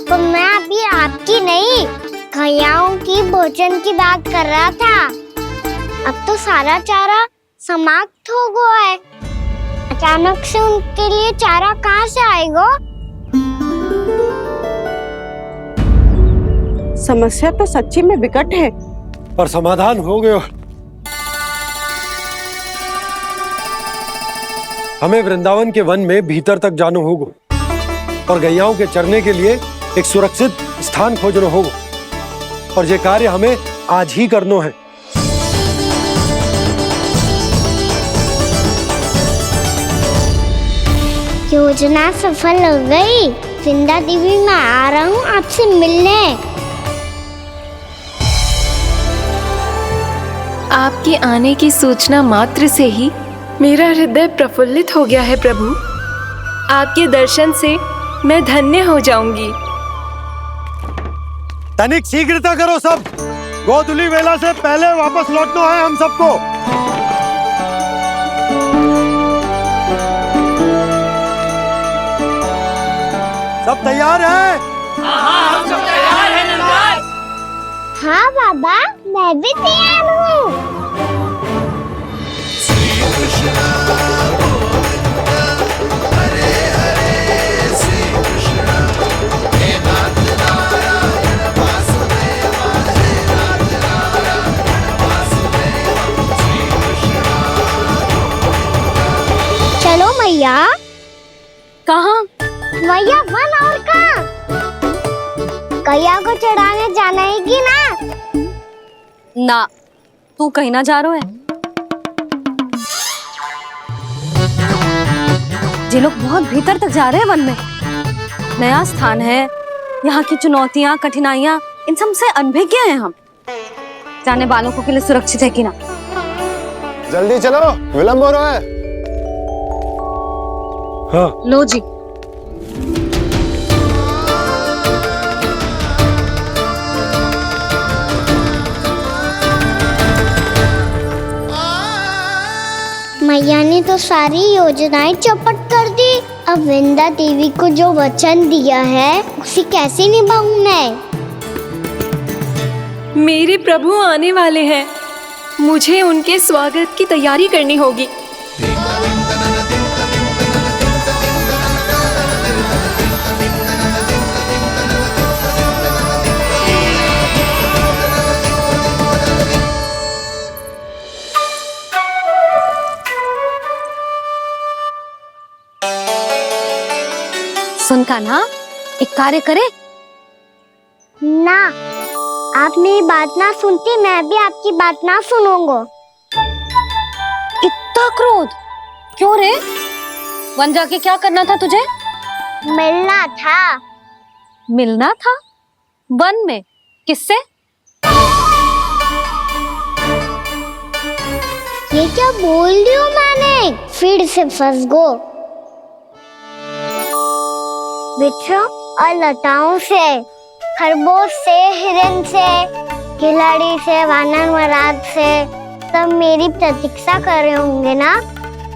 Speaker 3: तो मैं अभी आपकी नहीं, गैयाओं की भोजन की बात कर रहा था। अब तो सारा चारा समाप्त हो गया है। अचानक से उनके लिए चारा कहाँ से आएगा?
Speaker 5: समस्या तो सच्ची में विकट है,
Speaker 8: पर समाधान हो गयो। हमें वृंदावन के वन में भीतर तक जाना होगा और गैयाओं के चरने के लिए एक सुरक्षित स्थान खोजना होगा, और ये कार्य हमें आज ही करना है।
Speaker 3: योजना सफल हो गई। वृंदा देवी, मैं आ रहा हूँ आपसे मिलने।
Speaker 4: आपके आने की सूचना मात्र से ही मेरा हृदय प्रफुल्लित हो गया है प्रभु। आपके दर्शन से मैं धन्य हो जाऊंगी।
Speaker 8: तनिक शीघ्रता करो सब, गोधुली वेला से पहले वापस लौटना है हम सबको। सब तैयार है?
Speaker 3: हाँ, हम सब तैयार हैं नंदराज। हाँ बाबा, मैं भी तैयार हूँ। चलो मैया।
Speaker 1: कहाँ?
Speaker 3: मैया वन और कहाँ? गैया को चढ़ाने जाना है कि ना?
Speaker 1: ना, तू कहीं ना जा रहा है। ये लोग बहुत भीतर तक जा रहे हैं वन में। नया स्थान है, यहाँ की चुनौतियाँ कठिनाइयाँ इन सब से अनभिज्ञ हैं हम। जाने वालों के लिए सुरक्षित है कि ना?
Speaker 2: जल्दी चलो, विलंब हो रहा है।
Speaker 8: हाँ।
Speaker 1: लो जी।
Speaker 3: मैया ने तो सारी योजनाएं चौपट कर दी। अब वृंदा देवी को जो वचन दिया है उसे कैसे निभाऊं मैं?
Speaker 4: मेरे प्रभु आने वाले हैं, मुझे उनके स्वागत की तैयारी करनी होगी।
Speaker 1: सुन कान्हा, एक कार्य करे।
Speaker 3: ना, आप मेरी बात ना सुनती, मैं भी आपकी बात ना सुनूंगा।
Speaker 1: इतना क्रोध क्यों रे? वन जाके क्या करना था तुझे?
Speaker 3: मिलना था।
Speaker 1: मिलना था? वन में? किससे?
Speaker 3: ये क्या बोल रही हूँ मैंने? फिर से फंस गो। वृक्षों और लताओं से, खरगोश से, हिरन से, खिलाड़ी से, वानर महाराज से, सब मेरी प्रतीक्षा कर रहे होंगे ना?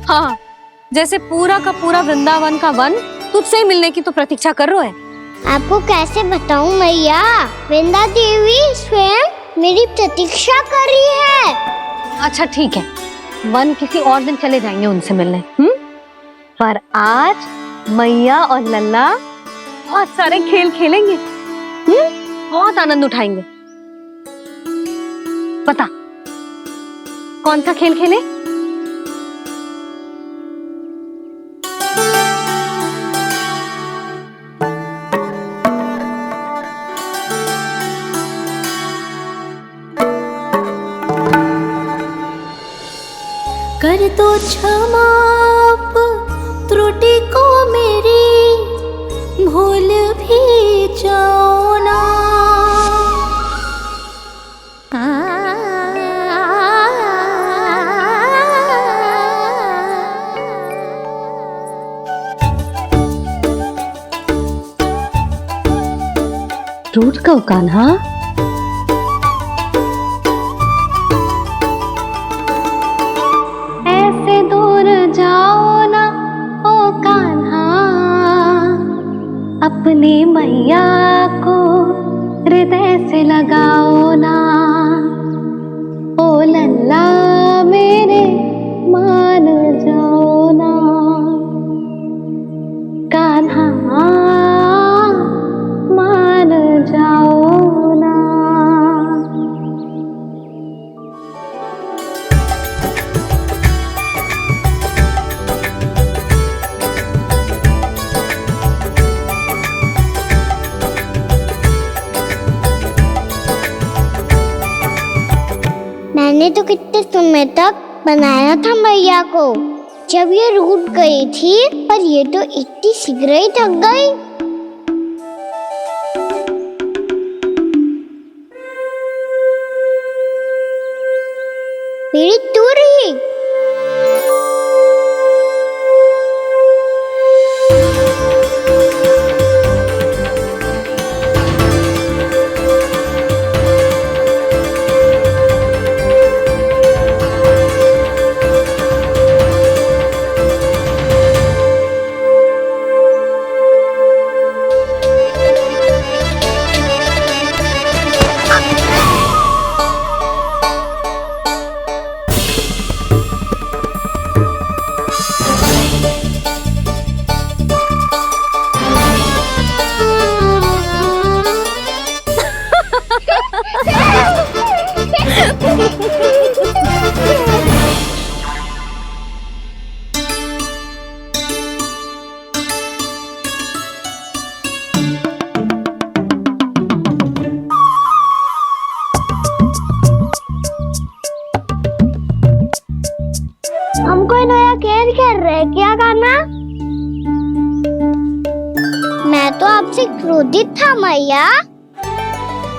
Speaker 1: हाँ, जैसे पूरा का पूरा वृंदावन का वन तुझसे ही मिलने की तो प्रतीक्षा कर रहा है।
Speaker 3: आपको कैसे बताऊं मैया? वृंदा देवी स्वयं मेरी प्रतीक्षा कर रही है।
Speaker 1: अच्छा ठीक है, वन किसी और दिन चले जाएंगे उनसे मिलने। पर आज मैया और लल्ला बहुत सारे खेल खेलेंगे। बहुत आनंद उठाएंगे। पता कौन सा खेल खेले?
Speaker 10: कर दो क्षमा त्रुटि को मेरी, भूल भी जाओ ना।
Speaker 1: टूट गो कान्हा। ऐसे दूर जाओ ना ओ कान्हा, अपनी मैया को हृदय से लगाओ ना। ओ लल्ला मेरे मान जाओ ना, कान्हा मान जाओ ना।
Speaker 3: मैंने तो कितने समय तक बनाया था मैया को, जब ये रूठ गई थी, पर ये तो इतनी शीघ्र ही थक गई। मेरी तुरही। हम कोई नया खेल खेल रहे क्या करना? मैं तो आपसे क्रोधित था मैया।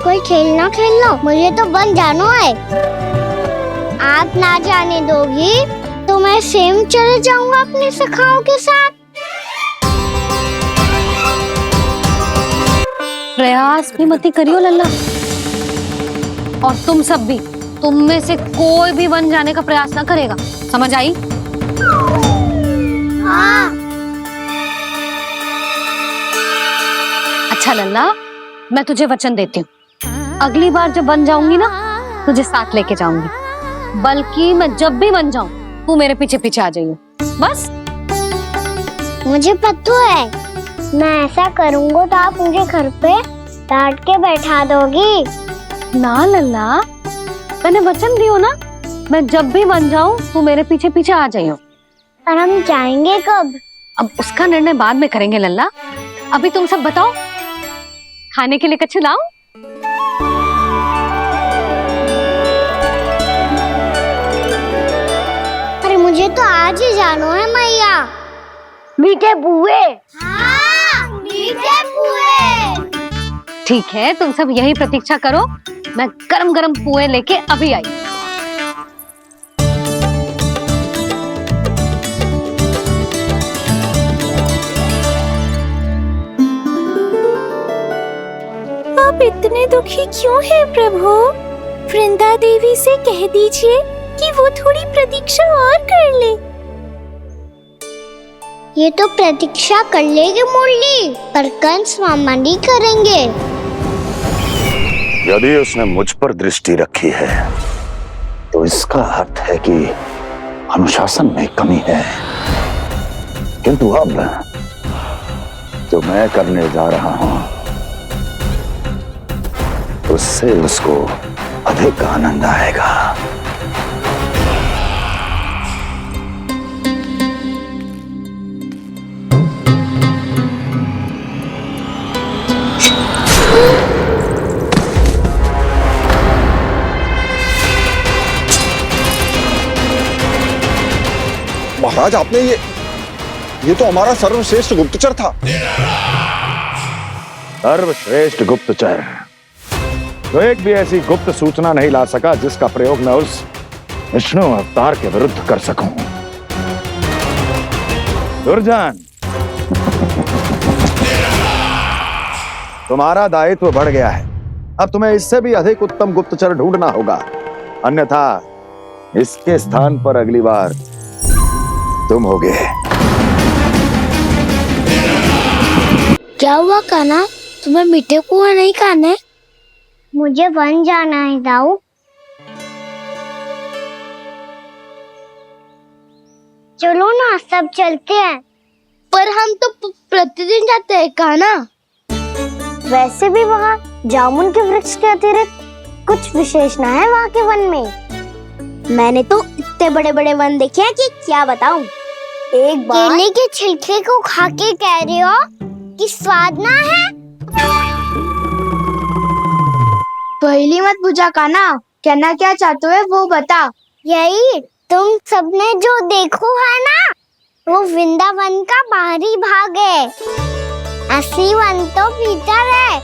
Speaker 3: कोई खेलना खेल लो, मुझे तो बन जाना है। आप ना जाने दोगी तो मैं स्वयं चले जाऊंगा अपने सखाओं के साथ।
Speaker 1: प्रयास भी मत करियो लल्ला, और तुम सब भी, तुम में से कोई भी वन जाने का प्रयास ना करेगा, समझ आई?
Speaker 3: हाँ।
Speaker 1: अच्छा लल्ला, मैं तुझे वचन देती हूँ, अगली बार जब बन जाऊंगी ना, तुझे साथ लेके जाऊंगी। बल्कि मैं जब भी बन जाऊं, तू मेरे पीछे पीछे आ जाइए, बस।
Speaker 3: मुझे पता है, मैं ऐसा करूंगा तो आप मुझे घर पे डांट के बैठा दोगी।
Speaker 1: ना लल्ला, मैंने वचन दियो ना, मैं जब भी बन जाऊं, तू मेरे पीछे पीछे आ जाइयो।
Speaker 3: और हम जाएंगे कब?
Speaker 1: अब उसका निर्णय बाद में करेंगे लल्ला, अभी तुम सब बताओ, खाने के लिए कछु लाऊं?
Speaker 3: अरे मुझे तो आज ही जाना है मैया। मीठे पुए। हाँ, मीठे पुए।
Speaker 1: ठीक है, तुम सब यही प्रतीक्षा करो, मैं गरम गरम पुए लेके अभी आई।
Speaker 10: आप इतने दुखी क्यों हैं प्रभु? वृंदा देवी से कह दीजिए कि वो थोड़ी प्रतीक्षा और कर ले।
Speaker 3: ये तो प्रतीक्षा कर लेगी मुरली, पर कंस मामा नहीं करेंगे।
Speaker 15: यदि उसने मुझ पर दृष्टि रखी है तो इसका अर्थ है कि अनुशासन में कमी है। किंतु अब जो मैं करने जा रहा हूं उससे उसको अधिक आनंद आएगा।
Speaker 2: महाराज, आपने ये तो हमारा सर्वश्रेष्ठ गुप्तचर था।
Speaker 15: सर्वश्रेष्ठ गुप्तचर तो एक भी ऐसी गुप्त सूचना नहीं ला सका जिसका प्रयोग मैं उस विष्णु अवतार के विरुद्ध कर सकूं। दुर्जन, तुम्हारा दायित्व बढ़ गया है। अब तुम्हें इससे भी अधिक उत्तम गुप्तचर ढूंढना होगा, अन्यथा इसके स्थान पर अगली बार तुम होगे।
Speaker 3: क्या हुआ कान्हा, तुम्हें मीठे पुए नहीं खाने? मुझे वन जाना है दाऊ। चलो ना, सब चलते हैं। पर हम तो प्रतिदिन जाते हैं कान्हा। वैसे भी वहाँ जामुन के वृक्ष के अतिरिक्त कुछ विशेष ना है वहाँ के वन में। मैंने तो इतने बड़े बड़े वन देखे हैं कि क्या बताऊं। एक बार केले के छिलके को खा के कह रहे हो कि स्वाद ना है?
Speaker 16: पहली मत पूछा कान्हा, कहना क्या चाहते हो वो बता।
Speaker 3: यही तुम सबने जो देखो है ना, वो वृंदावन का बाहरी भाग है। असली वन तो भीतर है,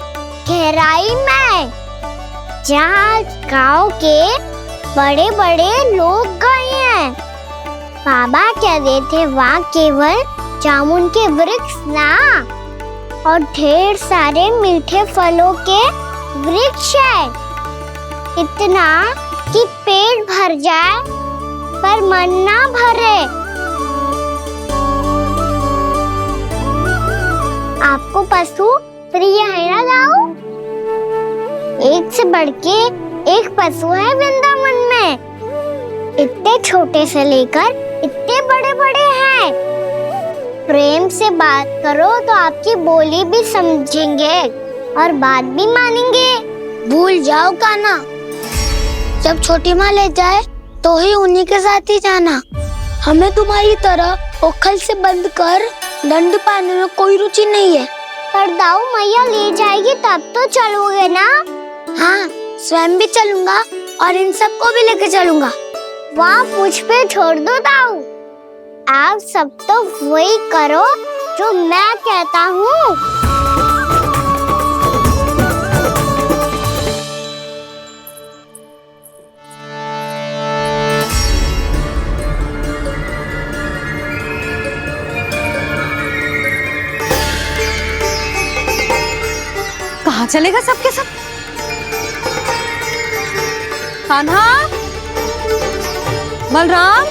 Speaker 3: गहराई में, जहाँ गांव के बड़े बड़े लोग गए हैं। बाबा कह रहे थे वहाँ केवल जामुन के वृक्ष ना, और ढेर सारे मीठे फलों के वृक्ष है। इतना कि पेट भर जाए पर मन ना भरे। आपको पशु प्रिय है ना दाऊ? एक से बढ़ के एक पशु है वृंदावन में। इतने छोटे से लेकर इतने बड़े बड़े हैं। प्रेम से बात करो तो आपकी बोली भी समझेंगे और बात भी मानेंगे। भूल जाओ कान्हा, जब छोटी माँ ले जाए तो ही उन्हीं के साथ ही जाना। हमें तुम्हारी तरह ओखल से बंद कर दंड पाने में कोई रुचि नहीं है। पर दाऊ मैया ले जाएगी तब तो चलोगे ना? हाँ, स्वयं भी चलूंगा और इन सबको भी लेके चलूंगा। वाह, मुझ पे छोड़ दो दाऊ। आप सब तो वही करो जो मैं कहता हूँ।
Speaker 1: कहाँ चलेगा सबके सब? कान्हा, बलराम,